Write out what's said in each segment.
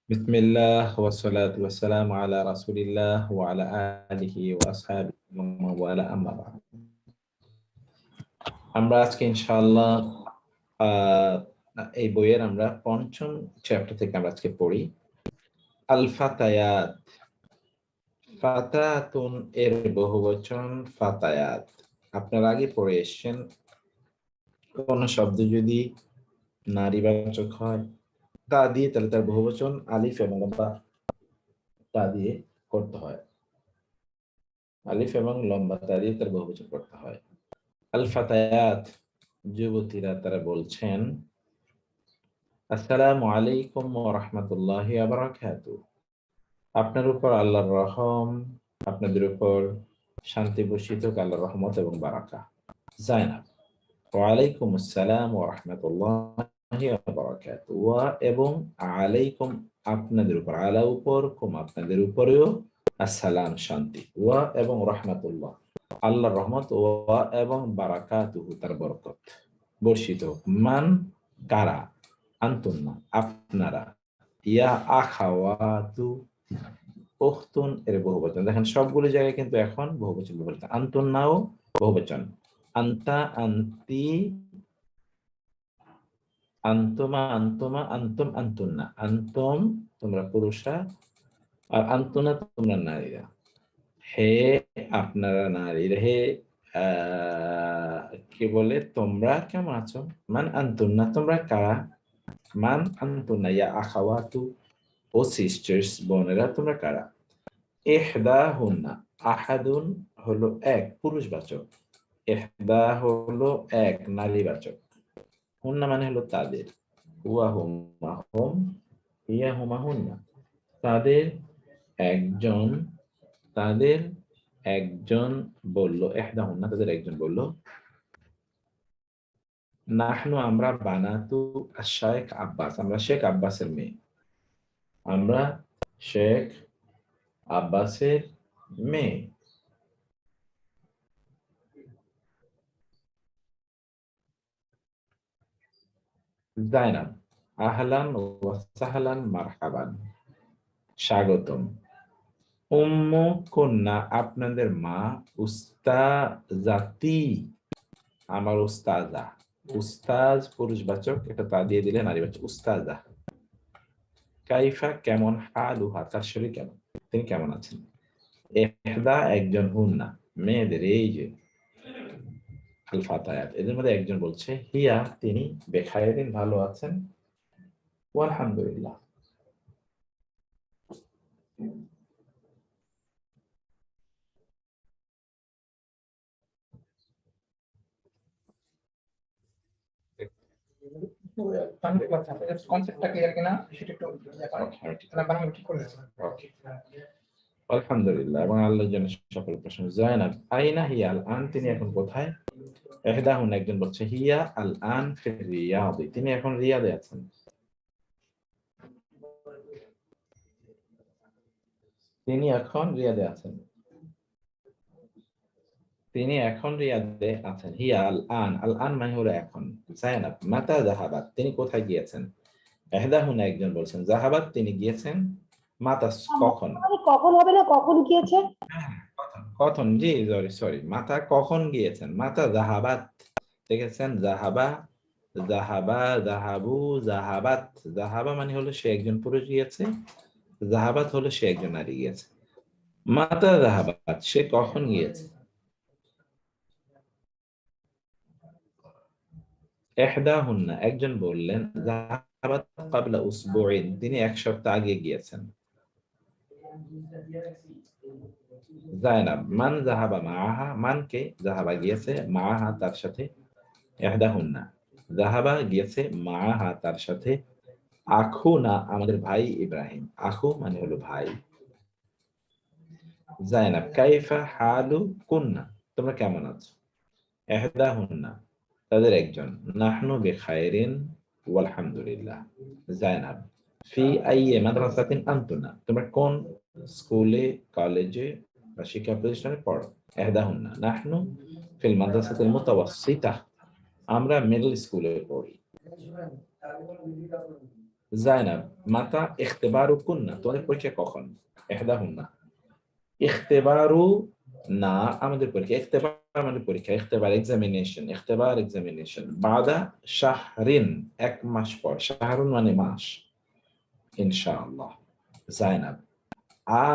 বিসমিল্লাহ ওয়াসসালাতু ওয়াসসালামু আলা রাসূলিল্লাহ ওয়া আলা আলিহি ওয়া আসহাবিহি ওয়া মান ওয়ালা আম্মা বা'দ। আমরা আজকে ইনশাআল্লাহ এই বইয়ের আমরা পঞ্চম চ্যাপ্টার থেকে আমরা আজকে পড়ি আল ফাতায়াত। ফাতাতুন এর বহুবচন ফাতায়াত। আপনারা আগে পড়ে এসেছেন, কোন শব্দ যদি নারীবাচক হয় তা দিয়ে তাহলে তার বহুবচন আলিফ এবং লম্বা তা দিয়ে করতে হয়। আলিফ এবং লম্বা তা দিয়ে তার বহুবচন করতে হয়। আল ফাতায়াত যুবতীরা, তারা বলছেন আসসালামু আলাইকুম ওয়া রাহমাতুল্লাহি ওয়া বারাকাতুহু। আপনার উপর আল্লাহর রহম, আপনাদের উপর শান্তি বর্ষিত হোক, আল্লাহর রহমত এবং বারাকা। যায়নাব ওয়া আলাইকুম আসসালাম ওয়া রাহমাতুল্লাহি ওয়া বারাকাতুহু। ওয়া এবং আলাইকুম আপনাদের উপর, আলা উপর, কুম আপনাদের উপরেও, আসসালাম শান্তি, ওয়া এবং রাহমাতুল্লাহ আল্লাহর রহমত, ওয়া এবং বারাকাতুহু তার বরকত বর্ষিত হোক। মান কারা, আনতুন্না আপনারা, ইয়া আখাওয়াতু উখতুন এর বহুবচন। দেখেন সবগুলো জায়গায় কিন্তু এখন বহুবচন ব্যবহৃত। আনতুন্নাও বহুবচন, আন্তা আন্তি, আন্তমা আন্তমা, আন্তুম আন্তুন্না, আন্তম তোমরা পুরুষরা, আর আন্তুনা তোমরা নারীরা। হে আপনারা নারীরা, হে কি বলে তোমরা কেমন আছো। মান আন্তুন্না তোমরা কারা, মান আন্তুন্না ইয়া আখাওয়াতু ও সিস্টার্স বোনেরা তোমরা কারা। ইহদা হুন্না, আহাদুন হলো এক পুরুষবাচক, ইহদা হলো এক নারীবাচক, হুন্না মানে হলো তাদের, হুয়া হুমা হুম, ইয়া হুমা হুন্না তাদের একজন, তাদের একজন বলল, ইহদা হুন্না তাদের একজন বলল, নাহনু আমরা, বানাতু আশ-শাইখ আব্বাস আমরা শেখ আব্বাসের মেয়ে, আমরা শেখ আব্বাসের মেয়ে। জায়নাব আহলান ওয়া সাহলান মারহাবান স্বাগতম। উম্মু কন্যা আপনাদের মা, উস্তাজাতি আমার উস্তাজা, উস্তাজ পুরুষবাচক, এটা তা দিয়ে দিলে নারীবাচক উস্তাজা। কাইফা কেমন, হালুহা তার শরীর কেমন, তিনি কেমন আছেন। ইহদা একজন, হুন্না মেয়েদের, এই যে আল ফাতায়াত এদের মধ্যে একজন বলছে হিয়া তিনি, বেখায়রিন ভালো আছেন, আলহামদুলিল্লাহ। কনসেপ্টটা ক্লিয়ার কিনা সেটা একটু ঠিক করে দিচ্ছি। ওকে, আলহামদুলিল্লাহ এবং আল্লাহর জন্য সকল প্রশংসা। জায়নাব আইনা হিয়া আল আন তিনি এখন কোথায়। ইহদাহুন একজন বলছে হিয়া আল আন ফির রিয়াদ তিনি এখন রিয়াদে আছেন। তিনি এখন রিয়াদে আছেন, তিনি এখন রিয়াদে আছেন। হিয়া আল আন, আল আন মানে হলো এখন। জায়নাব মাতা জাহাবাত তিনি কোথায় গিয়েছেন। ইহদাহুন একজন বলছেন জাহাবাত তিনি গিয়েছেন, মাতা কখন, কখন হবে না কখন গিয়েছে। কখন জি সরি সরি, মাতা কখন গিয়েছেন, মাতা জাহাবাত দেখেছেন, জাহাবা জাহাবা জাহাবু জাহাবাত, জাহাবা মানে হলো সে একজন পুরুষ গিয়েছে, জাহাবাত হলো সে একজন নারী গিয়েছে। মাতা জাহাবাত সে কখন গিয়েছে। ইহদাহুন্না একজন বললেন জাহাবাত ক্বাবলা উসবুইন তিনি এক সপ্তাহ আগে গিয়েছেন। জায়নাব মান জাহাবা মাআহা মান কে জাহাবা গিয়েছে, মাআহা তার সাথে, ইহদাহুন্না জাহাবা গিয়েছে, মাআহা তার সাথে, আখুনা আমাদের ভাই ইব্রাহিম, আখু মানে হলো ভাই। জায়নাব কাইফা হালু কুন্না তোমরা কেমন আছো। ইহদাহুন্না তাদের একজন, নাহনু বিখাইরিন ওয়ালহামদুলিল্লাহ। জায়নাব ফি আইয়ি মাদ্রাসাতিন আনতুনা তোমরা কোন স্কুলে, কলেজে বা শিক্ষা প্রতিষ্ঠানে পড়ো। ইহদাহুন্না নাহনু ফিল মাদ্রাসাতিল মুতাওয়াসসিতা আমরা মিডল স্কুলে পড়ি। জাইনাব, মাতা ইখতিবারু কুন্না, তোমাদের পরীক্ষা কখন? ইহদাহুন্না, ইখতিবারু না আমাদের পরীক্ষা, ইখতিবার আমাদের পরীক্ষা, ইখতিবার এক্সামিনেশন, ইখতিবার এক্সামিনেশন। বাদা শাহরিন, এক মাস পর, শাহরুন মানে মাস, ইনশাআল্লাহ। জাইনাব,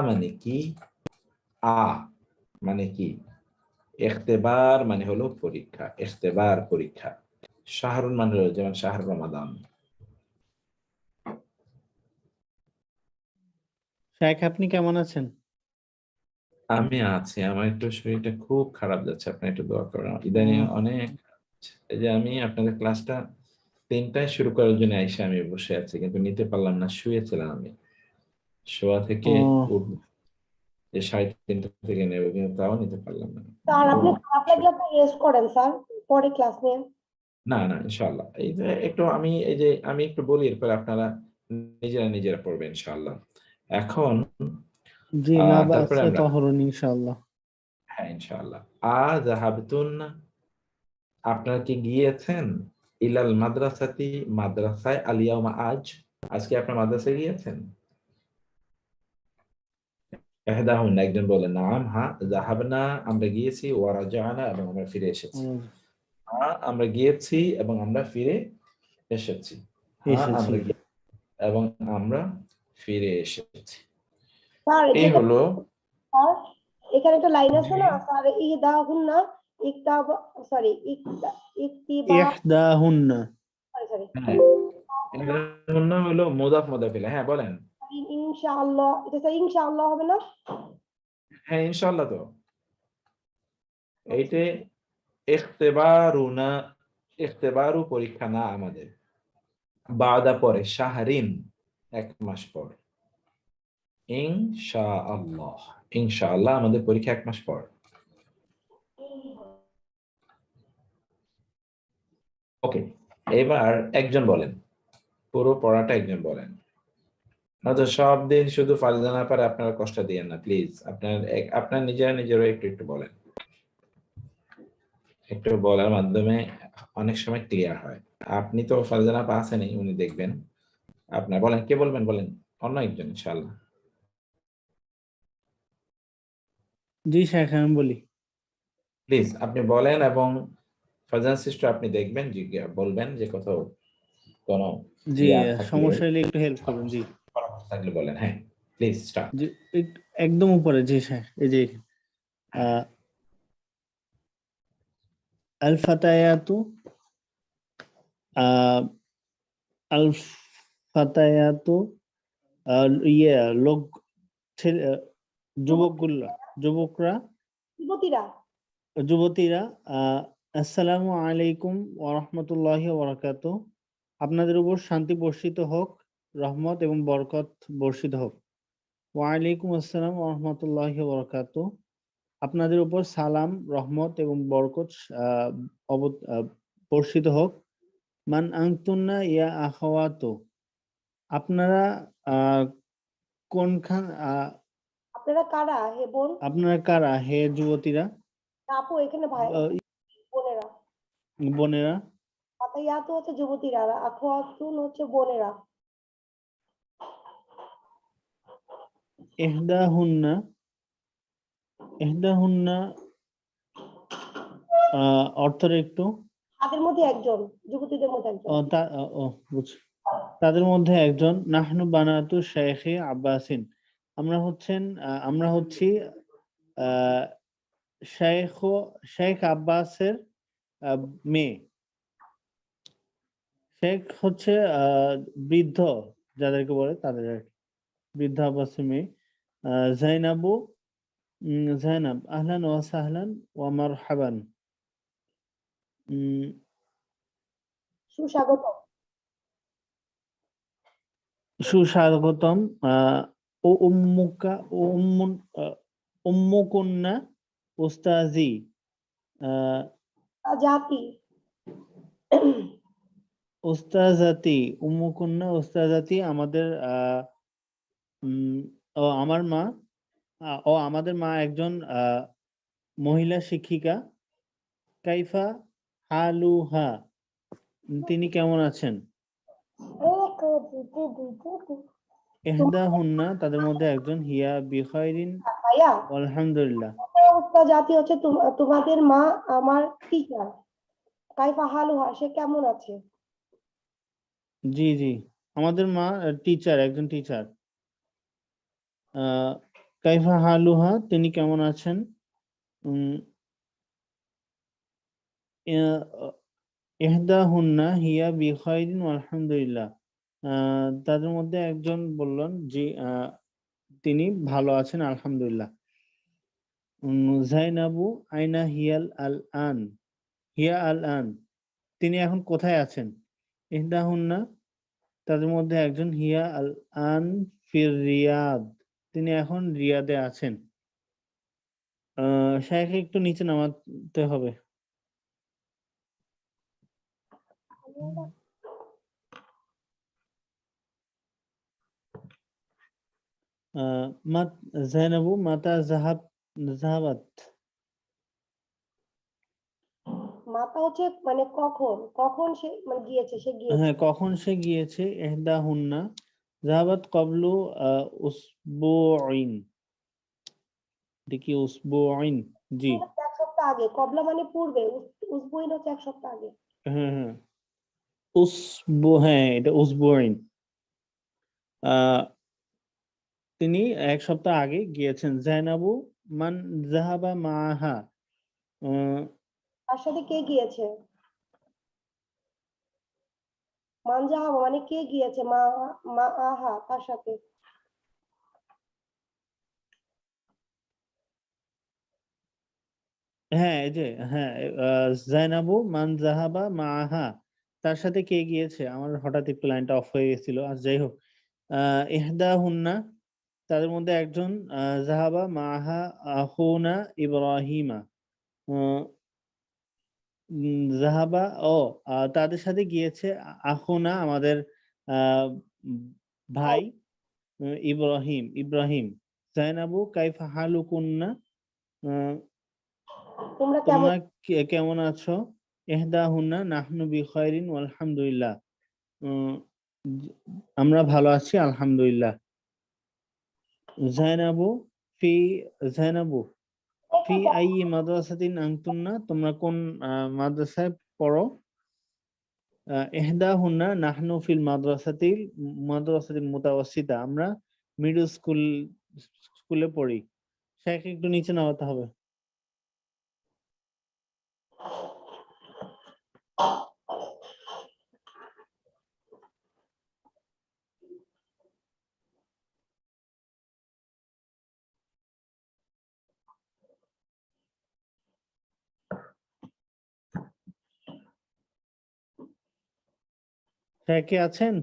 মানে কি? আ মানে কি? ইখতিবার মানে হলো পরীক্ষা, ইখতিবার পরীক্ষা। শাহরুন মানে হলো যেমন শাহর রমাদান। শেখ আপনি কেমন আছেন? আমি আছি, আমার একটু শরীরটা খুব খারাপ যাচ্ছে, আপনি একটু দোয়া করেন। ইদানিং অনেক, এই যে আমি আপনাদের ক্লাসটা 3টায় শুরু করার জন্য আইসা আমি বসে আছি, কিন্তু নিতে পারলাম না, শুয়েছিলাম আমি। শোয়া থেকে উঠবো যে 3:30 থেকে নেব, কিন্তু তাও নিতে পারলাম না। স্যার আপনি খারাপ লাগলে আপনি রেস্ট করেন স্যার, পরে ক্লাস নেন। না না, ইনশাআল্লাহ। এই যে একটু আমি, এই যে আমি একটু বলি, এরপর আপনারা নিজেরা পড়বেন ইনশাআল্লাহ। এখন জি, লা তারপরে বা'সা আমরা, তাহরুন ইনশাআল্লাহ। হ্যাঁ ইনশাআল্লাহ। যাহাবতুন, আপনারা কি গিয়েছেন? ইলাল মাদ্রাসাতি, মাদ্রাসায়, আল ইয়াউমা, আজ, আজকে আপনার মাদ্রাসায় গিয়েছেন? ইহদাহুন, একজন বলেন নাম, হ্যাঁ, যাহাবনা আমরা গিয়েছি, ওয়া রাজানা এবং আমরা ফিরে এসেছি। হ্যাঁ আমরা গিয়েছি এবং আমরা ফিরে এসেছি। হ্যাঁ এসেছি। আমরা এবং আমরা ফিরে এসেছি। স্যার এই যেটা হলো, স্যার এখানে একটা লাইন আছে জি, না স্যার, ইহদাহুন্না ইকতাব, সরি ইকতিবা, ইহদাহুন্না। সরি হ্যাঁ, ইহদাহুন্না হলো মুদাফ মুদাফ ইলাইহি। হ্যাঁ বলেন। ইনশাআল্লাহ, এটা স্যার ইনশাআল্লাহ হবে না? হ্যাঁ ইনশাআল্লাহ। তো এইটা ইখতিবারুনা, ইখতিবারু পরীক্ষা না আমাদের। বাদা পরে, শাহরিন এক মাস পর, ইনশাআল্লাহ, ইনশাআল্লাহ আমাদের পরীক্ষা এক মাস পর। ওকে, এবার একজন বলেন, পুরো পড়াটা একজন বলেন। নয়তো সব দিন শুধু ফারজানা পারে, আপনারা কষ্ট দিয়েন না প্লিজ। আপনার নিজেরা একটু একটু বলেন, একটু বলার মাধ্যমে অনেক সময় ক্লিয়ার হয়। আপনি তো ফারজানা পা আছেনই, উনি দেখবেন। আপনার বলেন, কে বলবেন বলেন, অন্য একজন ইনশাআল্লাহ। জি শেখ, আমি বলি। প্লিজ আপনি বলেন, এবং ফারজানা সিস্টার আপনি দেখবেন, বলবেন যে কোথাও কোনো জি, থাকলে, সমস্যা হলে একটু হেল্প করবেন। জি পরামর্শ থাকলে বলেন। হ্যাঁ প্লিজ স্টার্ট। জি, একদম উপরে। জি শেখ, এই যে আল ফাতায়াতু, আল ফাতায়াতু, ইয়ে লোক, যুবকরা, যুবতীরা, যুবতীরা, আসসালামু আলাইকুম ওয়া রাহমাতুল্লাহি ওয়া বারাকাতুহু। আপনাদের উপর শান্তি বর্ষিত হোক, রহমত এবং বরকত বর্ষিত হোক। ওয়া আলাইকুম আসসালাম ওয়া রাহমাতুল্লাহি ওয়া বারাকাতুহু। আপনাদের উপর সালাম, রহমত এবং বরকত বর্ষিত হোক। মান আনতুন্না ইয়া আখাওয়াতু, আপনারা কোনখান, আপনারা কারা হে বোন? আপনারা কারা হে যুবতীরা, আপু এখানে ভাই, বোনেরা। বোনেরা। ফাতায়াতু হচ্ছে যুবতীরা, আর আখওয়াতুন হচ্ছে বোনেরা। ইহদাহুন্না, ইহদাহুন্না অর্থটা একটু, তাদের মধ্যে একজন, যুবতীদের মধ্যে একজন। বুঝছি। তাদের মধ্যে একজন, নাহনু বানাতু শাইখে আব্বাসিন, আমরা হচ্ছি আহ শেখ আব্বাসের মেয়ে। শেখ হচ্ছে বৃদ্ধ, যাদেরকে বলে তাদের আর কি, বৃদ্ধ আব্বাসের মেয়ে। জাইনাবু, জাইনাব, আহলান ওয়া সাহলান ওয়া মারহাবান, সুস্বাগত। সুস্বাগতম। ও উম্মুকা, ও উম্মুন, উম্মুকুন্না উস্তাজি, জাতি, উস্তাজাতি, উম্মুকুন্না উস্তাজাতি, আমাদের ও আমার মা, আমাদের মা একজন মহিলা শিক্ষিকা। কাইফা হালুহা, তিনি কেমন আছেন? ও ইহদাহুন্না তাদের মধ্যে একজন হিয়া বিখাইরিন ভাইয়া আলহামদুলিল্লাহ। উক্তা জাতি হচ্ছে তোমাদের মা আমার টিচার। কাইফা হালুহা, সে কেমন আছে? জি জি, আমাদের মা টিচার, একজন টিচার। কাইফা হালুহা, তিনি কেমন আছেন? উম, ইহদাহুন্না হিয়া বিখাইরিন আলহামদুলিল্লাহ। তাদের মধ্যে একজন বললেন যে তিনি ভালো আছেন আলহামদুলিল্লাহ। জাইনাবু আইনা হিয়াল আল আন, হিয়া আল আন, তিনি এখন কোথায় আছেন? ইহদাহুন্না তাদের মধ্যে একজন হিয়া আল আন ফির রিয়াদ, তিনি এখন রিয়াদে আছেন। শাইখকে একটু নিচে নামাতে হবে। জাইনাবু মাতা জাহাবাত, মাতা হচ্ছে মানে কখন, কখন সে মানে গিয়েছে, সে গিয়েছে। হ্যাঁ কখন সে গিয়েছে? ইহদাহুন্না জাহাবাত ক্বাবলু উসবুইন, দেখি উসবুইন, জি এক সপ্তাহ আগে, কবলা মানে পূর্বে, উসবুইন হচ্ছে এক সপ্তাহ আগে। হ্যাঁ হ্যাঁ, হ্যাঁ এটা উসবুইন। তিনি এক সপ্তাহ আগে গিয়েছেন। জাইনাবু মান জাহাবা মাআহা, তার সাথে কে গিয়েছে? মানজাহা মানে কে গিয়েছে, মা, মা আহা তার সাথে। হ্যাঁ এই যে, হ্যাঁ জাইনাবু মান জাহাবা মাআহা, তার সাথে কে গিয়েছে? আমার হঠাৎ একটু লাইনটা অফ হয়ে গেছিল, আর যাই হোক। ইহদাহুন্না তাদের মধ্যে একজন জাহাবা মাআহা আখুনা ইব্রাহিমা, জাহাবা ও তাদের সাথে গিয়েছে আখুনা আমাদের আহ উম, ভাই, ভাই ইব্রাহিম। ইব্রাহিম, জাইনাবু কাইফা হালুকুন্না, আহ, তোমরা কেমন? তোমরা কেমন আছো? ইহদাহুন্না নাহনু বিখাইরিন আলহামদুলিল্লাহ, উম, আমরা ভালো আছি আলহামদুলিল্লাহ। জাইনাবু ফি জাইনাবু ফি আই মাদ্রাসাতিন আনতুন্না, তোমরা কোন মাদ্রাসায় পড়ো? ইহদাহুন্না নাহনু ফিল মাদ্রাসাতিল মুতাওয়াসিতা, আমরা মিডল স্কুলে পড়ি। শাইখ একটু নিচে নামাতে হবে। শাইখ কে আছেন?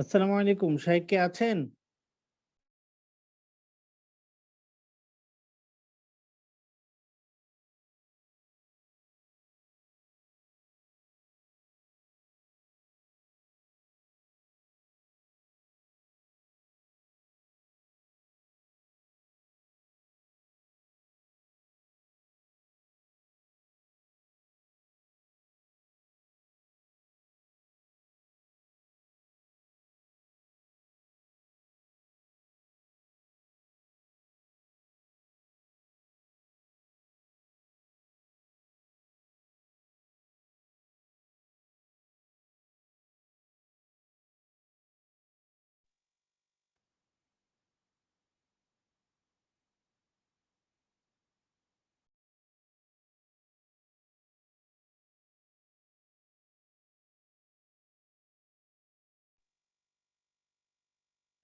আসসালামু আলাইকুম, শাইখ কে আছেন?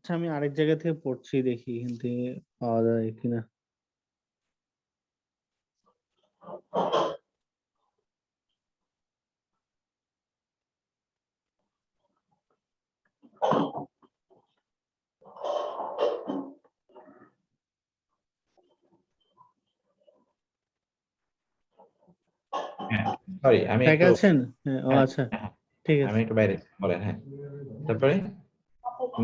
আচ্ছা, আমি আরেক জায়গা থেকে পড়ছি, দেখি এখান থেকে পাওয়া যায় কিনা। সরি আমি ঠিক একটু আছেন? হ্যাঁ, ও হ্যাঁ, আচ্ছা, হ্যাঁ, ঠিক আমি আছে। একটু বাইরে বলেন। হ্যাঁ, তারপরে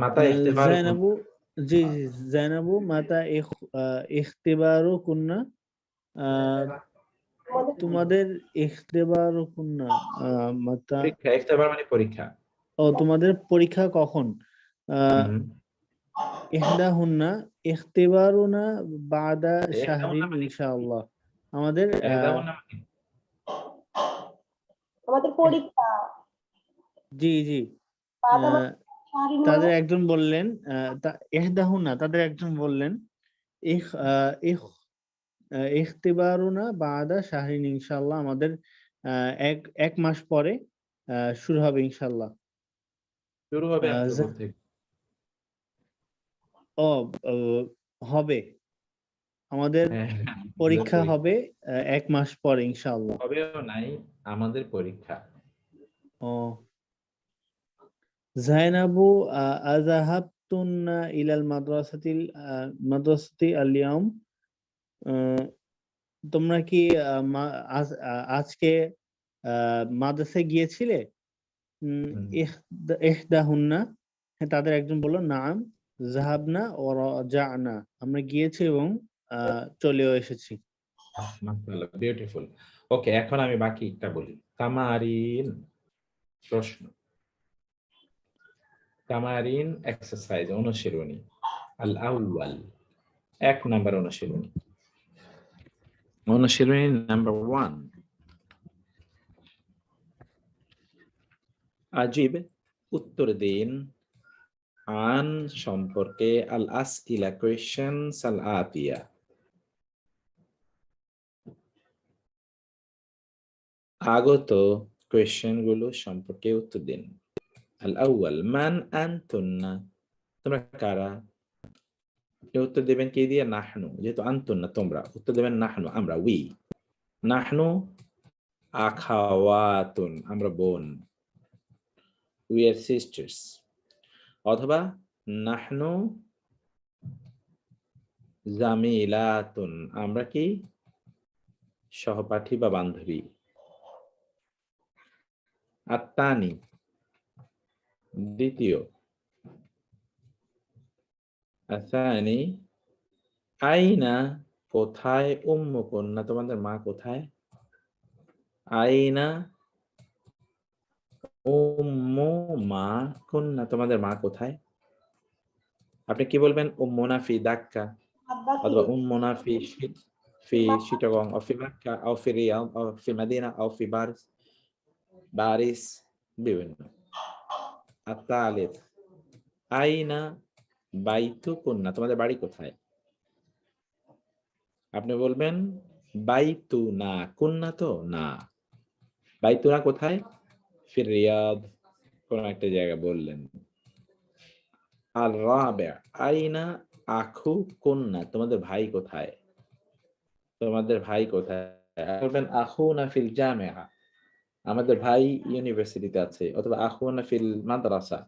মাতা ইখতিবার জাইনাবু, জি জি, জাইনাবু মাতা ইখতিবারু কুন্না, আহ, আমাদের তোমাদের ইখতিবারু কুন্না, মাতা, পরীক্ষা, ইখতিবার মানে পরীক্ষা। ও তোমাদের পরীক্ষা কখন? আহ, হুম, ইহদাহুন্না ইখতিবারুনা বাদা ইখতাউনা শাহরিন মানে কি? ইনশাআল্লাহ। আমাদের ইখতাউনা মানে আমাদের পরীক্ষা জি জি, বাদ আহ, আমার শাহরিন মানে তাদের একজন বললেন, ইহদাহুন্না তাদের একজন বললেন, ইখ ইখ ইখতিবারুনা বাদা শাহরিন ইনশাআল্লাহ, আমাদের এক এক মাস পরে শুরু হবে ইনশাআল্লাহ। শুরু হবে আহ, আমি তো জা- বলতে ও ও, হবে, আমাদের হ্যাঁ, আমাদের পরীক্ষা পরীক্ষা হবে এক মাস পরে ইনশাআল্লাহ। হবেও নাই, আমাদের পরীক্ষা। ও জাইনাবু আযাহাবতুন্না ইলাল মাদ্রাসাতি আল ইয়াউম, আহ, তোমরা কি আজকে মাদ্রাসায় গিয়েছিলে? হুম, ইহদাহুন্না, হ্যাঁ, তাদের একজন বলল নাম, যাহাবনা ও রাজানা, আমরা গিয়েছি এবং চলেও এসেছি। মাশাআল্লাহ, বিউটিফুল। ওকে, এখন আমি বাকিটা বলি। তামারিন, প্রশ্ন। তামারিন এক্সারসাইজ, অনুশীলনী। আল আউয়াল, 1 নাম্বার অনুশীলনী। অনুশীলনী নাম্বার 1, আজিব, উত্তর দিন, আন সম্পর্কে, আল আসইলা কোয়েশ্চেনস আল আতিয়া, আগত কোয়েশ্চেন গুলো সম্পর্কে উত্তর দিন। আল আউয়াল, মান আনতুন্না, তোমরা কারা? আপনি উত্তর দেবেন কি দিয়ে? নাহনু, যেহেতু আনতুন্না তোমরা, উত্তর দেবেন নাহনু, আমরা, উই। নাহনু আখাওয়াতুন, আমরা বোন, উই আর সিস্টার্স। অথবা নাহনু জামিলাতুন, আমরা কি? সহপাঠী বা বান্ধবী। আত্তানি, দ্বিতীয়। আসানি, আইনা, কোথায়? উম্মুকুন্না, তোমাদের মা কোথায়? আইনা উম্মু, মা, কুন্না, তোমাদের মা কোথায়? আপনি কি বলবেন? উম্মুনা ফি দাক্কা, আব্বাকে অথবা উম্মুনা ফি ফি চিটাগং, অ ফি মাক্কা, অ ফি রিয়াদ, অ ফি মাদিনা, অ ফি বারিস, বিভিন্ন। আত্তালিস, আইনা বাইতুকুন্না, তোমাদের বাড়ি কোথায়? আপনি বলবেন বাইতুনা, কুন্না তো না। বাইতুনা কোথায়? ফির রিয়াদ, কোন একটা জায়গা বললেন। আর রাবে, আইনা আখু কুন্না, তোমাদের ভাই কোথায়? তোমাদের ভাই কোথায়? বলবেন আখুনা ফিল জামিআ, আমাদের ভাই ইউনিভার্সিটিতে আছে। অথবা আখুনা ফিল মাদ্রাসা,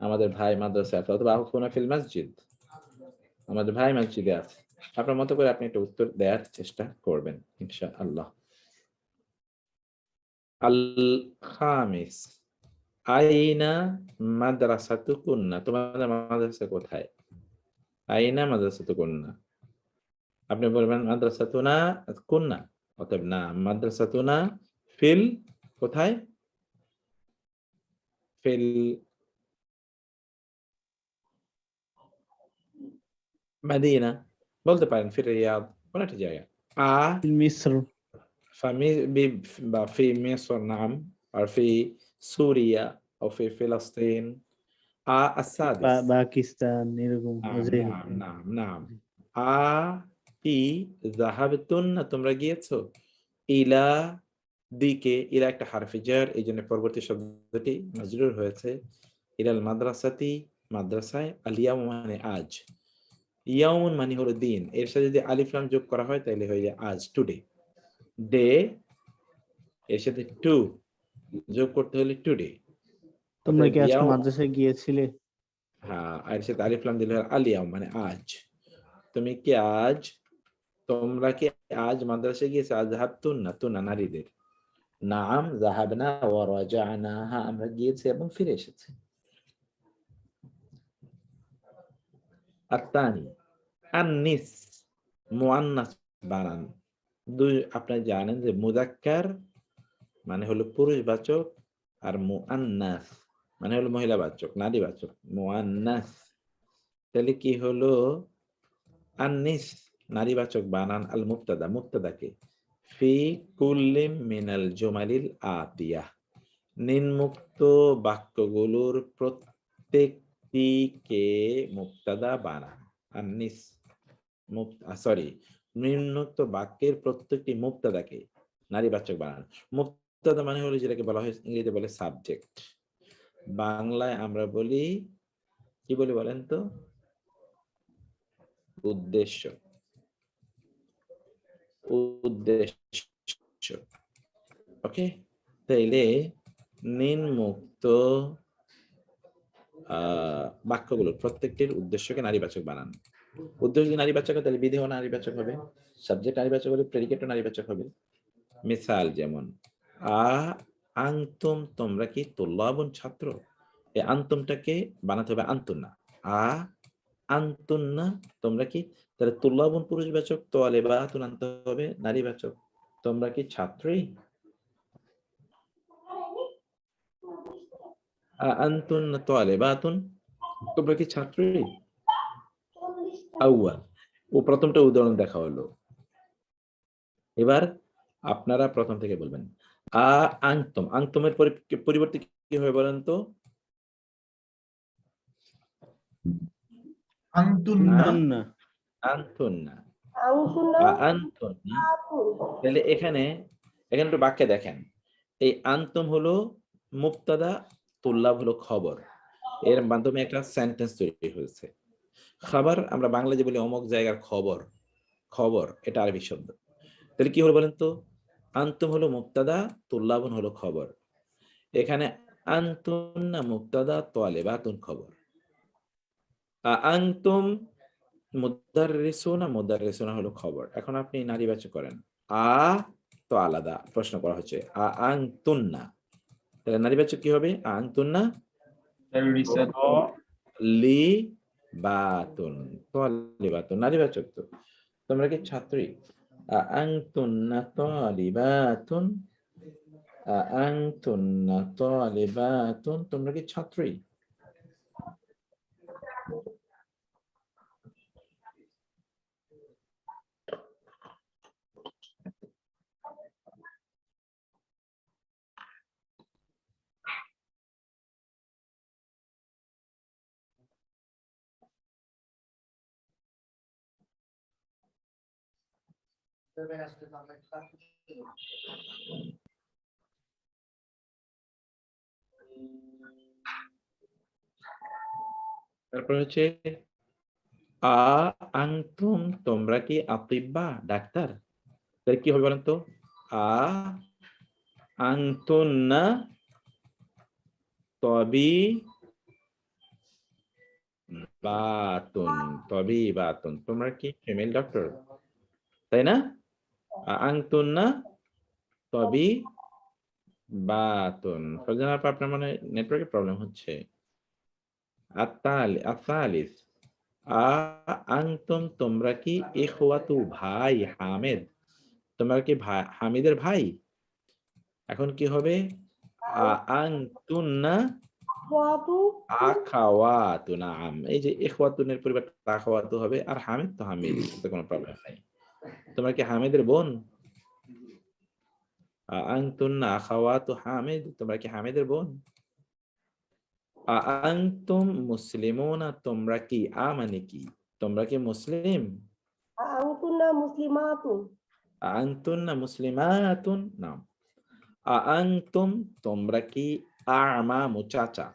আমাদের ভাই মাদ্রাসায় আছে। অথবা আখুনা ফিল মসজিদ, আমাদের ভাই মসজিদে আছে। আপনার মতো করে আপনি একটা উত্তর দেওয়ার চেষ্টা করবেন ইনশাআল্লাহ। আল খামিস, আইনা মাদ্রাসাতুকুন্না, তোমাদের মাদ্রাসা কোথায়? আইনা মাদ্রাসাতুকুন্না, আপনি বলবেন মাদ্রাসাতুনা কুন্না, অতএব না, মাদ্রাসাতুনা ফিল, কোথায়? ফিল মাদিনা, বলতে পারেন ফির রিয়াদ, কোন একটা জায়গা। আ মিসর, বা ফি মিসর, নাম। আর ফি সুরিয়া, ও ফি ফিলিস্তিন। আসাদিস, পাকিস্তান, এরকম নাম যাই হোক। নাম নাম নাম। আ ই যাহাবতুন, না তোমরা গিয়েছো। ইলা, দিকে, ইলা একটা হারফে জার, এই জন্য পরবর্তী শব্দটি মাজরুর হয়েছে। ইলাল মাদ্রাসাতি, মাদ্রাসায়। আল ইয়াউম মানে আজ, ইয়াউম মানে হলো দিন, এর সাথে যদি আলিফ লাম যোগ করা হয় তাহলে হয়ে যায় আজ, টুডে। ডে, এর সাথে টু যোগ করতে হলে টুডে। তোমরা অতএব কি আজকে ইয়াউম, মাদ্রাসায় গিয়েছিলে? হ্যাঁ, আর এর সাথে আলিফ লাম দিলে হয় আল ইয়াউম মানে আজ। তুমি কি আজ, তোমরা কি আজ মাদ্রাসায় গিয়েছো? আজ হাবতুন না, তুনা নারীদের। নাম যাহাবনা ওয়া রাজা'না, হ্যাঁ আমরা গিয়েছি এবং ফিরে এসেছি। আত্তানি আন-নিস মুআন্নাস বানান। আপনারা জানেন যে মুযাক্কার মানে হলো পুরুষবাচক, আর মুআন্নাস মানে হলো মহিলাবাচক, নারীবাচক। মুআন্নাস তাহলে কি হলো? আন-নিস নারীবাচক বানান আল মুবতাদা, মুবতাদাকে ফি কুল্লিম মিনাল জুমালিল আতিয়াহ, নিম্নোক্ত বাক্যগুলোর প্রত্যেকটিকে মুবতাদা বানান। আন-নিস সরি, নিম্নোক্ত বাক্যের প্রত্যেকটি মুবতাদাকে নারীবাচক বানান। মুবতাদা মানে হলো যেটাকে বলা হয় ইংরেজিতে বলে সাবজেক্ট, বাংলায় আমরা বলি কি বলি বলেন তো? উদ্দেশ্য। উদ্দেশ্য। ওকে, তাইলে নিম্নোক্ত বাক্যগুলোর প্রত্যেকটির উদ্দেশ্যকে নারীবাচক বানান। উদ্দেশ্য যদি নারীবাচক হয় তাহলে বিধেয় নারীবাচক হবে, সাবজেক্ট নারীবাচক হলে প্রেডিকেটও নারীবাচক হবে। মিসাল যেমন আনতুম তোমরা কি তুল্লাবুন ছাত্র, এই আনতুমটাকে বানাতে হবে আনতুন্না। আনতুন্না তোমরা কি, তাহলে তুল্লাবুন পুরুষবাচক, তালেবাতুন আনতে হবে নারীবাচক। তোমরা কি ছাত্রী? আনতুন্না তালেবাতুন, তোমরা কি ছাত্রী? আউয়াল, ও প্রথমটা উদাহরণ দেখা হলো। এবার আপনারা প্রথম থেকে বলবেন। আনতুম, আনতুমের পরিবর্তে কি হবে বলেন তো? আনতুন্না। আনতুন্না। আনতুন্না আনতুন্না। আতুন। তাহলে এখানে একটু বাক্যে দেখেন, এই আনতুম হলো মুবতাদা, তুল্লাব হলো খবর, এর মাধ্যমে একটা সেন্টেন্স তৈরি হয়েছে। খবর আমরা বাংলা যে বলি অমুক জায়গার খবর, খবর এটা আরবি শব্দ। তাহলে কি হলো বলেন তো? আনতুম হলো মুবতাদা, তুল্লাবুন হলো খবর। এখানে আনতুন্না মুবতাদা, তালেবাতুন খবর। আনতুম মুদাররিসুনা, মুদাররিসুনা হলো খবর। এখন আপনি নারীবাচক করেন, তো আলাদা প্রশ্ন করা হচ্ছে আনতুন্না, তাহলে নারীবাচক কি হবে? আনতুন্না লি বাতুন, তালিবাতুন নারীবাচক। তো তোমরা কি ছাত্রী? আনতুন্না তালিবাতুন, আনতুন্না তালিবাতুন তোমরা কি ছাত্রী? তারপর হচ্ছে আনতুম তোমরা কি আতিব্বা ডাক্তার, তাহলে কি হবে বলেন তো? আনতুন্না তবিবাতুন, তোমরা কি ফিমেল ডক্টর, তাই না? আনতুন্না তবিবাতুন। ফরজান আপা আপনার মানে নেটওয়ার্কের প্রবলেম হচ্ছে। আতালিস আনতুম তোমরা কি ইখওয়াতু ভাই হামিদ, তোমরা কি ভাই হামিদের ভাই। এখন কি হবে? আনতুন্না আখওয়াতু আখাওয়াতু, নাম এই যে ইখওয়াতুনের পরিবর্তে আখাওয়াতু হবে, আর হামিদ তো হামিদ, এতে কোনো প্রবলেম নাই। তোমরা কি হামিদের বোন? আনতুন্না আখাওয়াতু হামিদ, তোমরা কি হামিদের বোন? আনতুম মুসলিমুনা, তোমরা কি মানে কি, তোমরা কি মুসলিম? আনতুন্না মুসলিমাতুন। আনতুন্না মুসলিমাতুন, নাম। আনতুম তোমরা কি আমামু চাচা,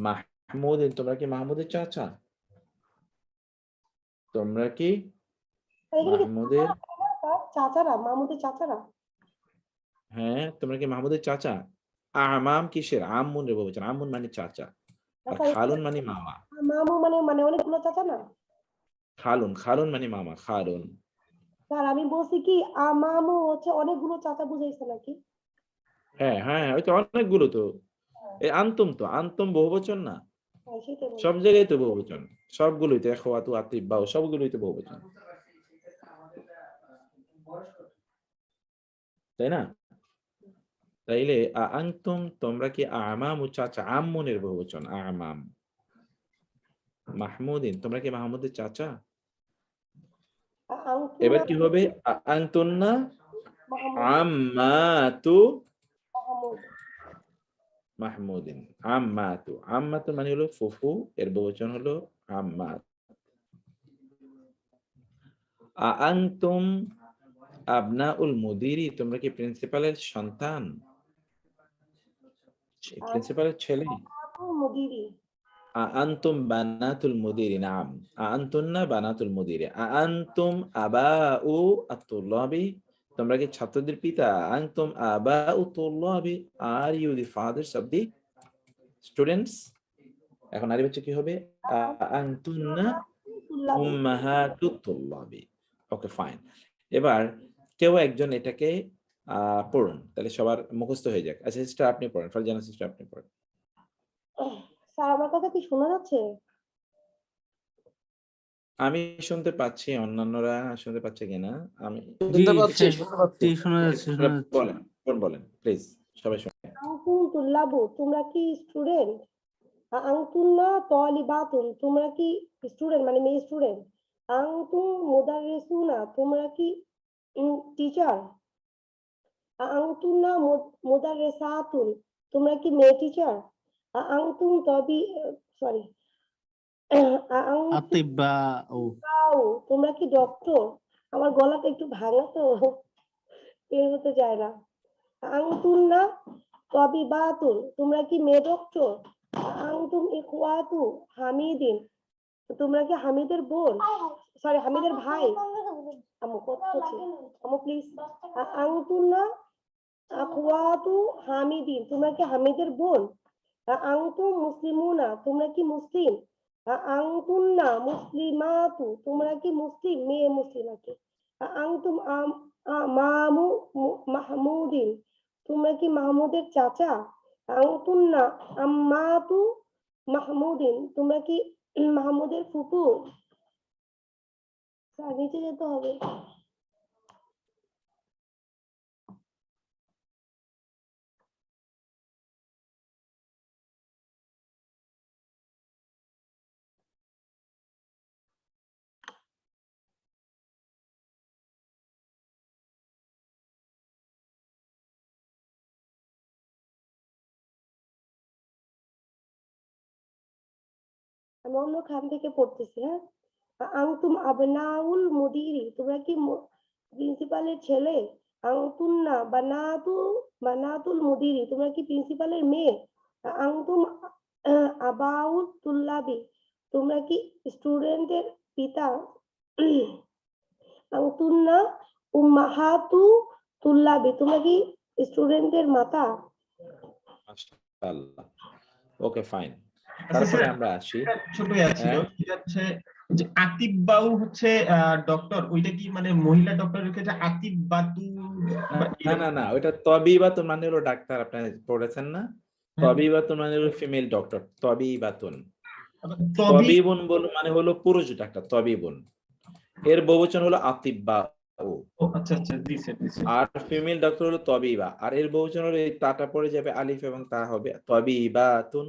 মাহমুদ তোমরা কি মাহমুদের চাচা, তোমরা কি এখানে কি মাহমুদের, চাচারা, মামুদের চাচারা? হ্যাঁ তোমরা কি মাহমুদের চাচা। আমাম কিসের? আমুন রে বলছেন, আমুন মানে চাচা, আর আচ্ছা, খালুন মানে মামা। মামু মানে মানে অনেকগুলো চাচা না? খালুন, খালুন মানে মামা, খালুন। স্যার আমি বলছি কি আমামু হচ্ছে অনেকগুলো চাচা বুঝাইছে নাকি? হ্যাঁ হ্যাঁ, ওই তো অনেকগুলো তো। এই আনতুম তো, আনতুম বহুবচন না, হ্যাঁ, সেটাই বলছি। সব জায়গায় তো বহুবচন, সবগুলোই তো এখওয়াতু আতিব্বাউ সবগুলোই তো বহুবচন, তাই না? তাইলে আনতুম তোমরা কি, আমাম চাচা, আম্মুনের বহুবচন আমাম। মাহমুদিন তোমরা কি মাহমুদের চাচা। এবার আনতুনা কি হবে, আনতুন্না মাহমুদ আম্মাতু মাহমুদ। মাহমুদিন। আম্মাতু, আম্মাতু মানে হলো ফুফু, এর বহুবচন হলো আম্মাত। আনতুম আবনাউল মুদিরি তোমরা কি প্রিন্সিপালের সন্তান, প্রিন্সিপালের ছেলে। আনতুম মুদিরি। আনতুম বানাতুল মুদিরি, নাম। আনতুন্না বানাতুল মুদিরি। আনতুম আবাউ আত-তুল্লাবি তোমরা কি ছাত্রদের পিতা। আনতুম আবাউ তুল্লাবি are you the fathers of the students. এখন আরবি হচ্ছে কি হবে, আনতুন্না তুল্লাবি। উম্মাহাতুত তুল্লাবি। Okay fine. এবার কেউ একজন এটাকে পড়ুন, তাহলে সবার মুখস্থ হয়ে যাক। আচ্ছা সিস্টার আপনি পড়েন, ফারজানা সিস্টার আপনি পড়েন। স্যার আমার কথা কি শোনা যাচ্ছে? আমি শুনতে পাচ্ছি, অন্যান্যরা শুনতে পাচ্ছে কিনা আমি জি শুনতে পাচ্ছি, স্যার, শুনতে পাচ্ছি। জি শোনা যাচ্ছে, শোনা যাচ্ছে। বলেন বলেন প্লিজ, সবাই শুনে। আনতুম তুল্লাবু তোমরা কি স্টুডেন্ট। আনতুন্না তালিবাতুন তোমরা কি স্টুডেন্ট মানে মেয়ে স্টুডেন্ট। আনতুম মুদাররিসুনা তোমরা কি টিচার। আনতুন্না মুদাররিসাতুন তোমরা কি মেয়ে টিচার। আনতুম তবি সরি আনতুম আতিব্বা ও তোমরা কি ডক্টর। আমার গলাটা একটু ভাঙা তো এর মতো যায় না। আনতুন্না তাবিবাতুন তোমরা কি মেয়ে ডক্টর। আনতুম ইখওয়াতু হামিদিন তোমরা কি হামিদের বোন সরি হামিদের ভাই। আম্মু কত করছে আম্মু প্লিজ। আনতুন্না আখওয়াতু হামিদিন তোমরা কি হামিদের বোন। আনতুম মুসলিমুনা তোমরা কি মুসলিম। আনতুন্না মুসলিমাতু তোমরা কি মুসলিম মেয়ে মুসলিম আর কি। আনতুম মামু মাহমুদিন তোমরা কি মাহমুদের চাচা। আনতুন্না আম্মাতু মাহমুদিন তোমরা কি মাহমুদের ফুপু। স্যার নিচে যেতে হবে। আমি অন্য খান থেকে পড়তেছি হ্যাঁ। আনতুম আবনাউল মুদিরি তোমরা কি প্রিন্সিপালের ছেলে। আনতুন্না বানাতুল মুদিরি তোমরা কি প্রিন্সিপালের মেয়ে। আনতুম আবাউল তুল্লাবি তোমরা কি স্টুডেন্টের পিতা। আনতুন্না উম্মাহাতু তুল্লাবি তোমরা কি স্টুডেন্টের মাতা। মাশাআল্লাহ। ওকে ফাইন, আচ্ছা তারপরে স্যার, আমরা আসি। একটা ছোট ইয়া ছিল, হ্যাঁ সেটা হচ্ছে যে আতিব বাউ হচ্ছে ডক্টর, ওইটা কি মানে মহিলা ডক্টরের ক্ষেত্রে আতিব বাতু না বা না না এরকম? না, ওইটা তবিবাতুন মানে হলো ডাক্তার, আপনি পড়েছেন না। হ্যাঁ, তবিবাতুন মানে হলো ফিমেল ডক্টর, তবিবাতুন। আবার তবি। তবিবুন মানে হলো পুরুষ ডাক্তার, তবিবুন। এর বহুবচন হলো আতিব্বা। ও আচ্ছা আচ্ছা, জি স্যার, জি স্যার। আর ফিমেল ডক্টর হলো তবিবা, আর এর বহুবচন হলো এই তাটা পড়ে যাবে আলিফ এবং তা হবে তবিবাতুন।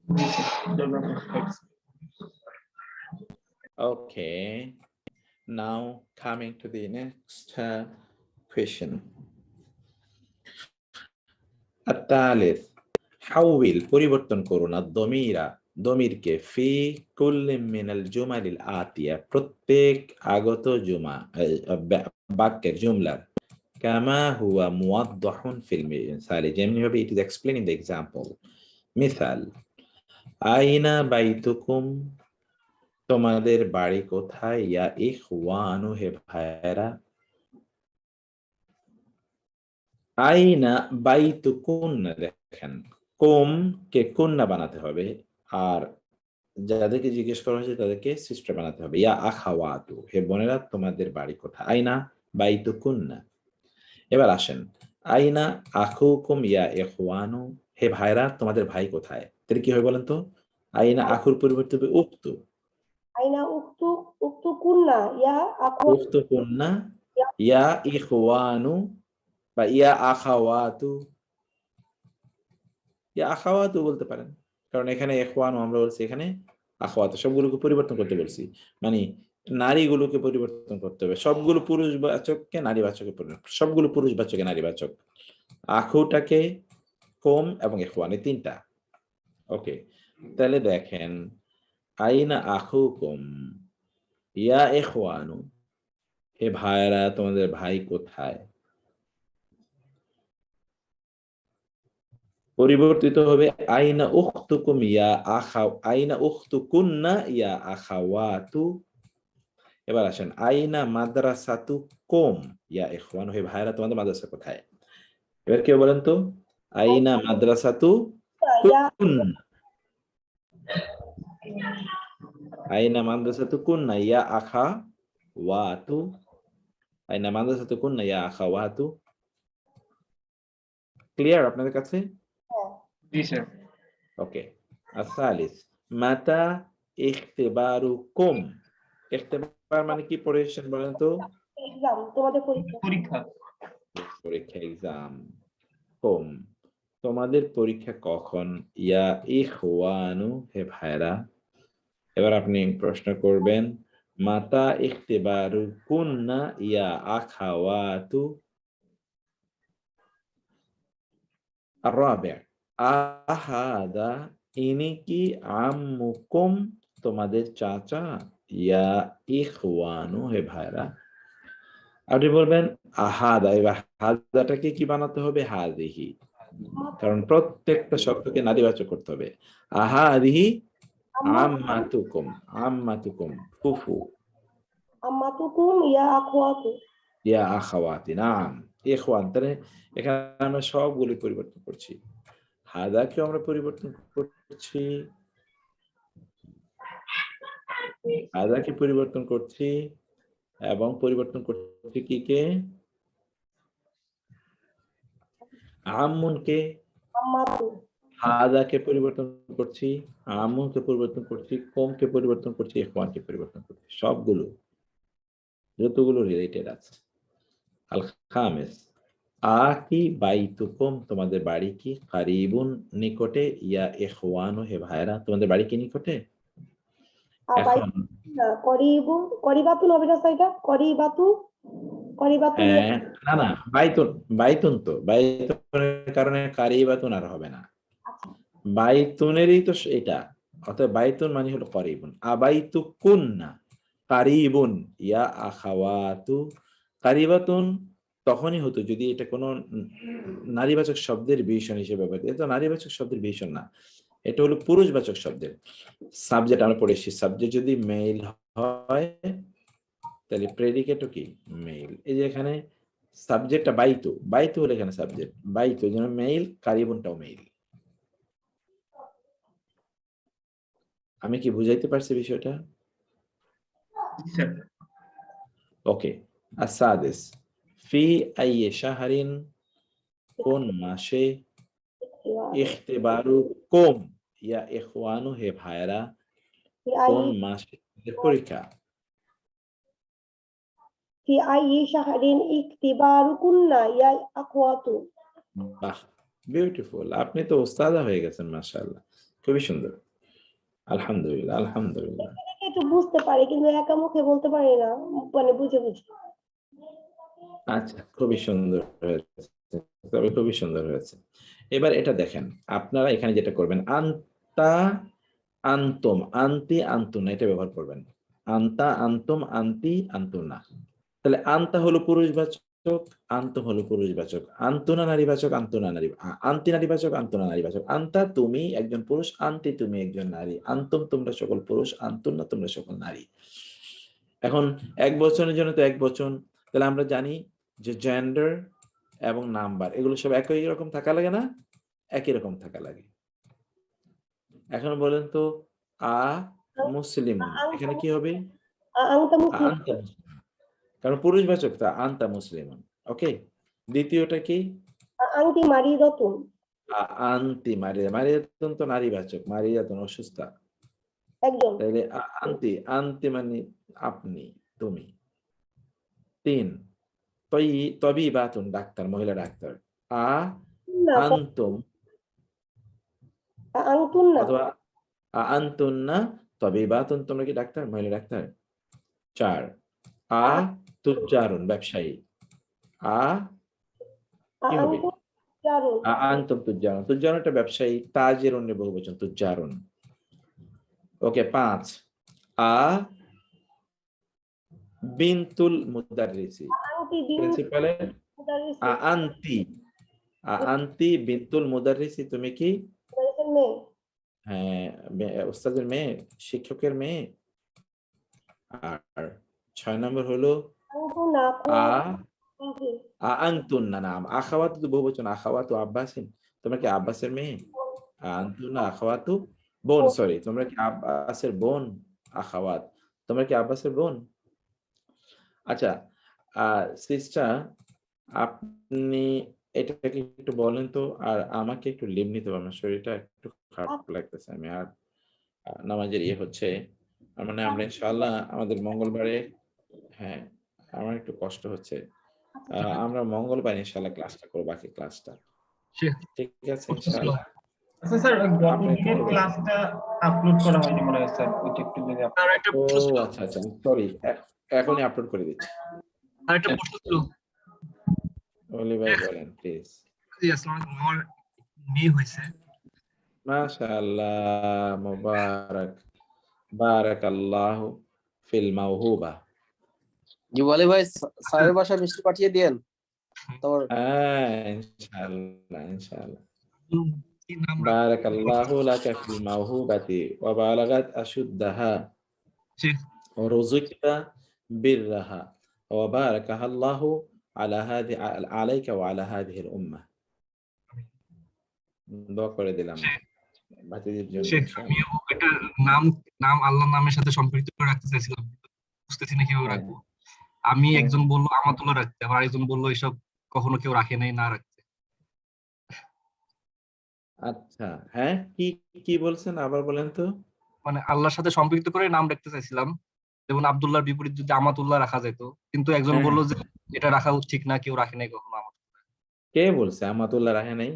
জি স্যার, জাযাকাল্লাহ খাইর। Okay, now coming to the next question. الثالث, حول পরিবর্তন করুন الضمير দমিরকে ফি কুল্লি মিনাল জুমালিল আতিয়া প্রত্যেক আগত জুমা বাক্যের জুমলার কামা হুয়া মুওয়াদ্দাহুন ফিল মিসাল, যেমনিভাবে it is explained in the example. মিসাল, আইনা বাইতুকুম তোমাদের বাড়ি কোথায়, ইয়া ইখওয়ানু হে ভাইরা। আইনা বাইতুকুন্না, দেখেন কুম কে কুন্না বানাতে হবে, আর যাদেরকে জিজ্ঞেস করা হয়েছে তাদেরকে সিস্টার বানাতে হবে। ইয়া আখাওয়াতু হে বোনেরা তোমাদের বাড়ি কোথায়, আইনা বাইতুকুন্না। এবার আসেন, আইনা আখুকুম ইয়া ইখওয়ানু, হে ভাইরা তোমাদের ভাই কোথায়? তাহলে কি হয় বলেন তো? আইনা আখুর পরিবর্তে হবে উক্তু। আইনা উক্তু, উক্তু কুন্না ইয়া আখওয়া, উক্তু কুন্না ইয়া ইখওয়ানু বা ইয়া আখাওয়াতু। ইয়া আখাওয়াতু বলতে পারেন, কারণ এখানে ইখওয়ানু আমরা বলছি, এখানে আখাওয়াতু, সবগুলোকে পরিবর্তন করতে বলছি। মানে নারীগুলোকে পরিবর্তন করতে হবে, সবগুলো পুরুষবাচককে নারীবাচকে পরিবর্তন, সবগুলো পুরুষবাচকে নারীবাচক। আখুটাকে কোম এবং ইখওয়ান, এই তিনটা। ওকে, তাহলে দেখেন আইনা আখুকুম ইয়া ইখওয়ানু, হে ভাইরা তোমাদের ভাই কোথায়? পরিবর্তিত হবে আইনা উখতুকুম ইয়া আখাও, আইনা উখতুকুন্না ইয়া আখাওয়াতু। এবার আসেন আইনা মাদ্রাসাতু কুম ইয়া ইখওয়ান, হে ভাইরা তোমাদের মাদ্রাসা কোথায়? এবার কেউ বলেন তো, আইনা মাদ্রাসাতু ইয়া কুন, আইনা মাদ্রাসাতু কুন্না ইয়া আখাওয়াতু, আইনা মাদ্রাসাতু কুন্না ইয়া আখাওয়াতু। ক্লিয়ার আপনাদের কাছে? জি স্যার। ওকে, আসালিস মাতা ইখতিবারুকুম, ইখতিবার মানে কি পড়েছেন বলেন তো? এক্সাম, তোমাদের পরীক্ষা। পরীক্ষা। পরীক্ষা, এক্সাম। কুম, তোমাদের পরীক্ষা কখন? ইয়া ইখওয়ানু, হে ভাইরা। এবার আপনি প্রশ্ন করবেন মাতা ইখতিবারুকুন্না ইয়া আখাওয়াতু। الرابع আহাদা, ইনি কি আম্মুকুম, তোমাদের চাচা? ইয়া ইখওয়ানু, হে ভাইরা। আপনি বলবেন আহাদা, এবার হাদাটাকে কি বানাতে হবে? হাদিহি, কারণ প্রত্যেকটা শব্দকে নারীবাচক করতে হবে। আহাদিহি আম্মাতুকুম, আম্মাতুকুম ফুফু, আম্মাতুকুম ইয়া আখওয়াতু, ইয়া আখাওয়াতি নাম ইখওয়ান। তাহলে এখানে আমরা সবগুলি পরিবর্তন করছি, হাদাকে আমরা পরিবর্তন করছি, হাদাকে পরিবর্তন করছি, এবং পরিবর্তন করছি কি কে? আম্মুনকে। আম্মাতু, হাদাকে পরিবর্তন করছি, আমুনকে পরিবর্তন করছি, কমকে পরিবর্তন করছি, ইখওয়ানকে পরিবর্তন করছি, সবগুলো যতগুলো রিলেটেড আছে। আল খামিস আকি বাইতুকুম, তোমাদের বাড়ি কি? কারিবুন, নিকটে, ইয়া ইখওয়ানু, হে ভাইরা তোমাদের বাড়ি কি নিকটে? আবাই এখন না করিবু, করিবাতু হবে না স্যার, এটা করিবাতু, করিবাতু ইয়া হ্যাঁ, না না, বাইতুন, বাইতুন তো বাইতুনের কারণে কারিবাতুন আর হবে না, বাইতুনেরই তো এটা। অর্থাৎ বাইতুন মানে হলো করিবুন, আবাইতু কুন্না কারিবুন ইয়া আখাওয়াতু। কারিবাতুন তখনই হতো যদি এটা কোনো নারীবাচক শব্দের ভীষণ হিসেবে ব্যবহৃত, এটা নারীবাচক শব্দের ভীষণ না, এটা হলো পুরুষবাচক শব্দের। সাবজেক্ট আমরা পড়েছি, সাবজেক্ট যদি মেল হয় তাহলে প্রেডিকেটও কি? মেল। এই যে এখানে সাবজেক্টটা বাইতু, বাইতু হলো এখানে সাবজেক্ট, বাইতু যেন মেইল, কারিবুনটাও মেইল। আমি কি বুঝাইতে পারছি বিষয়টা? জি স্যার। ওকে, আসাদিস ফি আইয়ে শাহরিন, কোন মাসে? ইখতিবারু কুম ইয়া ইখওয়ানু, হে ভাইরা কোন মাসে তোমাদের পরীক্ষা? ফি আইয়ি শাহরিন ইকতিবারুকুন্না ইয়া আখওয়াতু। বাহ, বিউটিফুল, আপনি তো ওস্তাদা হয়ে গেছেন মাশাআল্লাহ, খুবই সুন্দর, আলহামদুলিল্লাহ আলহামদুলিল্লাহ। এটাকে একটু বুঝতে পারি কিন্তু একা মুখে বলতে পারি না, মানে বুঝে বুঝে। আচ্ছা, খুবই সুন্দর হয়েছে, তবে খুবই সুন্দর হয়েছে। এবার এটা দেখেন, আপনারা এখানে যেটা করবেন আন্তা আন্তুম, আন্তি আন্তুনা, এটা ব্যবহার করবেন। আন্তা আন্তুম আন্তি আন্তুনা। তাহলে আন্তা হলো পুরুষবাচক, আন্ত হলো পুরুষবাচক, আন্তুনা নারীবাচক, আন্তুনা নারী, আন্তি নারীবাচক, আন্তুনা নারীবাচক। আন্তা তুমি একজন পুরুষ, আন্তি তুমি একজন নারী, আন্তুম তোমরা সকল পুরুষ, আন্তুনা তোমরা সকল নারী। এখন এক বচনের জন্য তো এক বচন, তাহলে আমরা জানি যে জেন্ডার এবং নাম্বার এগুলো সব একই রকম থাকা লাগে না? একই রকম থাকা লাগে। এখন বলেন তো আ মুসলিমুন, এখানে কি হবে? আনতা মুসলিম, আনতা মুসলিম, কারণ পুরুষবাচক তা আনতা মুসলিমুন। ওকে, দ্বিতীয়টা কি? আংটি মারিদাতুন। আন্তি মারিয়াতুন তো নারীবাচক, মারিয়াতুন অসুস্থা। একজন। তাহলে আন্তি আন্তি মানে আপনি, তুমি। 3 তবিবাতুন ডাক্তার, মহিলা ডাক্তার। না, আনতুম আংতুন না। অথবা আনতুন্না তবিবাতুন, তোমরা কি ডাক্তার, মহিলা ডাক্তার। 4 তুজ্জারুন ব্যবসায়ী। কি হবে? আংতুন জারুন। আনতুম তুজ্জারুন, তুজ্জারুন একটা ব্যবসায়ী, তাজির অন্য বহুবচন তুজ্জারুন। ওকে 5 বিনতুল মুদাররিসি, আংটি বিন প্রিন্সিপালের। মুদারিসি, আন্তি আন্তি বিনতুল মুদাররিসি, তুমি কি? মুদারিসের মেয়ে। হ্যাঁ, ওস্তাদের মেয়ে, শিক্ষকের মেয়ে। আর 6 নম্বর হলো আংতুন না আ আংটি। আনতুন্না, নাম আখাওয়াতু তো বহুবচন, আখাওয়াতু আব্বাসিন, তোমরা কি আব্বাসের মেয়ে? আনতুন্না আখাওয়াতু বোন, সরি, তোমরা কি আব্বাসের বোন? আখাওয়াত, তোমরা কি আব্বাসের বোন? আচ্ছা, সিস্টার, আপনি এটাকে একটু বলেন তো, আর আমাকে একটু লিভ নিতে হবে, আমার শরীরটা একটু খারাপ লাগতেছে। আমি আর নামাজের হচ্ছে, মানে আমরা ইনশাআল্লাহ আমাদের মঙ্গলবারে, হ্যাঁ, আমার একটু কষ্ট হচ্ছে। আমরা মঙ্গলবার ইনশাআল্লাহ ক্লাসটা করব, বাকি ক্লাসটা। ঠিক আছে ইনশাআল্লাহ। আচ্ছা স্যার, গত আপনি দিনের করবেন। ক্লাসটা আপলোড করা হয়নি মনে হয় স্যার, ওইটা একটু যদি ও আচ্ছা আচ্ছা, সরি, এখনই আপলোড করে দিচ্ছি। আরেকটা প্রশ্ন ছিল। ওলি ভাই বলেন প্লিজ। জি, আসসালামু আলাইকুম। আমার মেয়ে হয়েছে। মাশাআল্লাহ, মুবারক, বারাকাল্লাহু ফিল মাওহুবা। জি বলে ভাই, স্যারের বাসায় মিষ্টি পাঠিয়ে দিয়েন। তোর ইনশাআল্লাহ ইনশাআল্লাহ। কি নাম বারাকাল্লাহু লাকা ফিল মাওহুবাতি ওয়া বালাগাত আশুদ্দাহা জি, ওয়া রুযিকতা বিররাহা ওয়া বারাকাল্লাহু আলা আলাইকা ওয়া আলা হাদিহিল উম্মাহ। দোয়া করে দিলাম ভাতিজির জন্য শেখ, ইনশাআল্লাহ। আমিও একটা নাম নাম আল্লাহর নামের সাথে সম্পৃক্ত করে রাখতে চাইছিলাম, বুঝতেছি না কিভাবে রাখবো। আমি একজন বললো আমাতুল্লাহ রাখতে, আবার একজন বললো এসব কখনো কেউ রাখে নাই, না রাখতে। আচ্ছা, হ্যাঁ, কি কি বলছেন আবার বলেন তো। মানে আল্লাহর সাথে সম্পৃক্ত করে নাম রাখতে চাইছিলাম, যেমন আব্দুল্লাহর বিপরীত যদি আমাতুল্লাহ রাখা যেত, কিন্তু একজন হ্যাঁ, বললো যে এটা রাখা ঠিক না, কেউ রাখে নাই কখনো আমাতুল্লাহ। কে বলছে আমাতুল্লাহ রাখে নাই?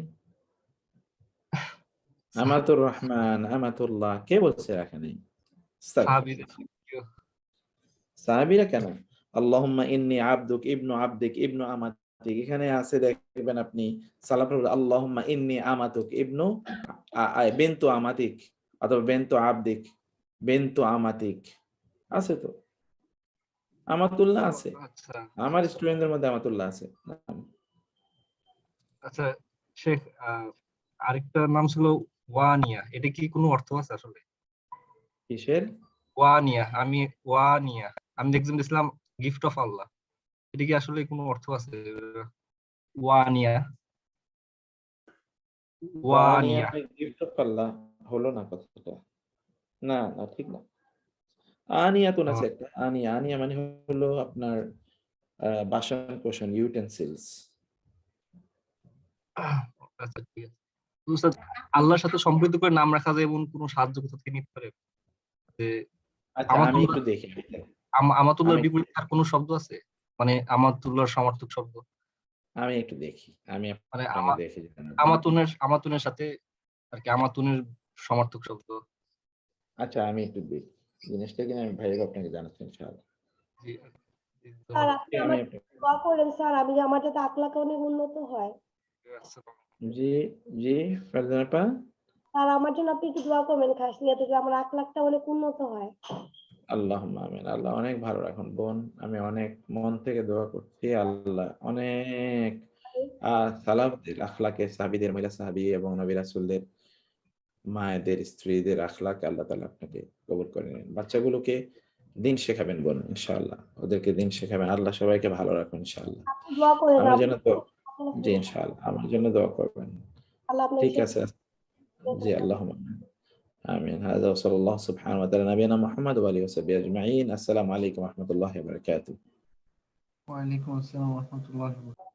আমাতুর রহমান, আমাতুল্লাহ, কে বলছে রাখে নাই? সাহাবীদের। সাহাবীরা কেন? আল্লাহুম্মা ইন্নী আবদুক ইবনু আবদিক ইবনু আমাতিক, এখানে আছে দেখবেন আপনি সালাফ, আল্লাহুম্মা ইন্নী আমাতুক ইবনু বিনতু আমাতিক, অথবা বিনতু আবদিক বিনতু আমাতিক, আছে তো, আমাতুল্লাহ আছে। আচ্ছা আমার স্টুডেন্টদের মধ্যে আমাতুল্লাহ আছে। আচ্ছা শেখ, আরেকটা নাম ছিল ওয়ানিয়া, এটা কি কোনো অর্থ আছে আসলে? কিসের? ওয়ানিয়া আমি দেখছিলাম গিফট অফ আল্লাহ, এটা কি আসলে কোনো অর্থ আছে? ওয়ানিয়া ওয়ানিয়া গিফট অফ আল্লাহ হলো না কথাটা, না না, ঠিক না। আনিয়াতুন আছে একটা, আনিয়া, আনিয়া মানে হলো আপনার বাসন কোসন, ইউটেনসিলস। আচ্ছা ঠিক আছে। তো স্যার, আল্লাহর সাথে সম্পৃক্ত করে নাম রাখা যায় এমন কোনো সাহায্য কোথা থেকে নিতে পারে? যে আচ্ছা, আমি আমাতুল্লাহ, একটু দেখি। আমাতুল্লাহর আমি বিপরীতে আর কোনো শব্দ আছে? মানে আমাতুল্লাহর সমর্থক শব্দ, আমি একটু দেখি, আমি মানে আপনাকে দেখে জানাবো। আমাতুনের সাথে আর কি, আমাতুনের সমর্থক শব্দ। আচ্ছা, আমি একটু দেখি জিনিসটা, কিনা আমি ভাইয়ের আপনাকে জানাচ্ছি ইনশাআল্লাহ। জি, জি, স্যার ধন্যবাদ। আপনি আমি আমার দোয়া করেন স্যার, আমি আমার যাতে আখলাক অনেক উন্নত হয়। জি জি, ফারজানা আপা, স্যার আমার জন্য আপনি একটু দোয়া করবেন খাস নিয়ে, যে আমার আখলাকটা অনেক উন্নত হয়। আল্লাহুম্মা আমিন। আল্লাহ অনেক ভালো রাখুন বোন, আমি অনেক মন থেকে দোয়া করছি, আল্লাহ অনেক সালাফদের আখলাকে, সাহাবীদের, মহিলা সাহাবী এবং নবী রাসূলদের মায়েদের, স্ত্রীদের আখলাক আল্লাহ তাআলা আপনাকে কবুল করে নিন। বাচ্চাগুলোকে দিন শেখাবেন বোন ইনশাআল্লাহ, ওদেরকে দিন শেখাবেন। আল্লাহ সবাইকে ভালো রাখুন ইনশাআল্লাহ। আপনি দোয়া করেন, আমার জন্য তো, জি ইনশাআল্লাহ, আমার জন্য দোয়া করবেন। আল্লাহ আপনাকে ঠিক আছে, জি, আল্লাহুম্মা আমিন। হাযা ওয়া সাল্লাল্লাহু সুবহানাহু ওয়া তাআলা নবিয়ানা মুহাম্মদ ওয়া আলিহি ওয়া সাহবিহি আজমাইন। আসসালামু আলাইকুম ওয়া রাহমাতুল্লাহি ওয়া বারাকাতুহু। ওয়ালাইকুম আসসালাম ওয়া রাহমাতুল্লাহি ওয়া বারাকাতুহু।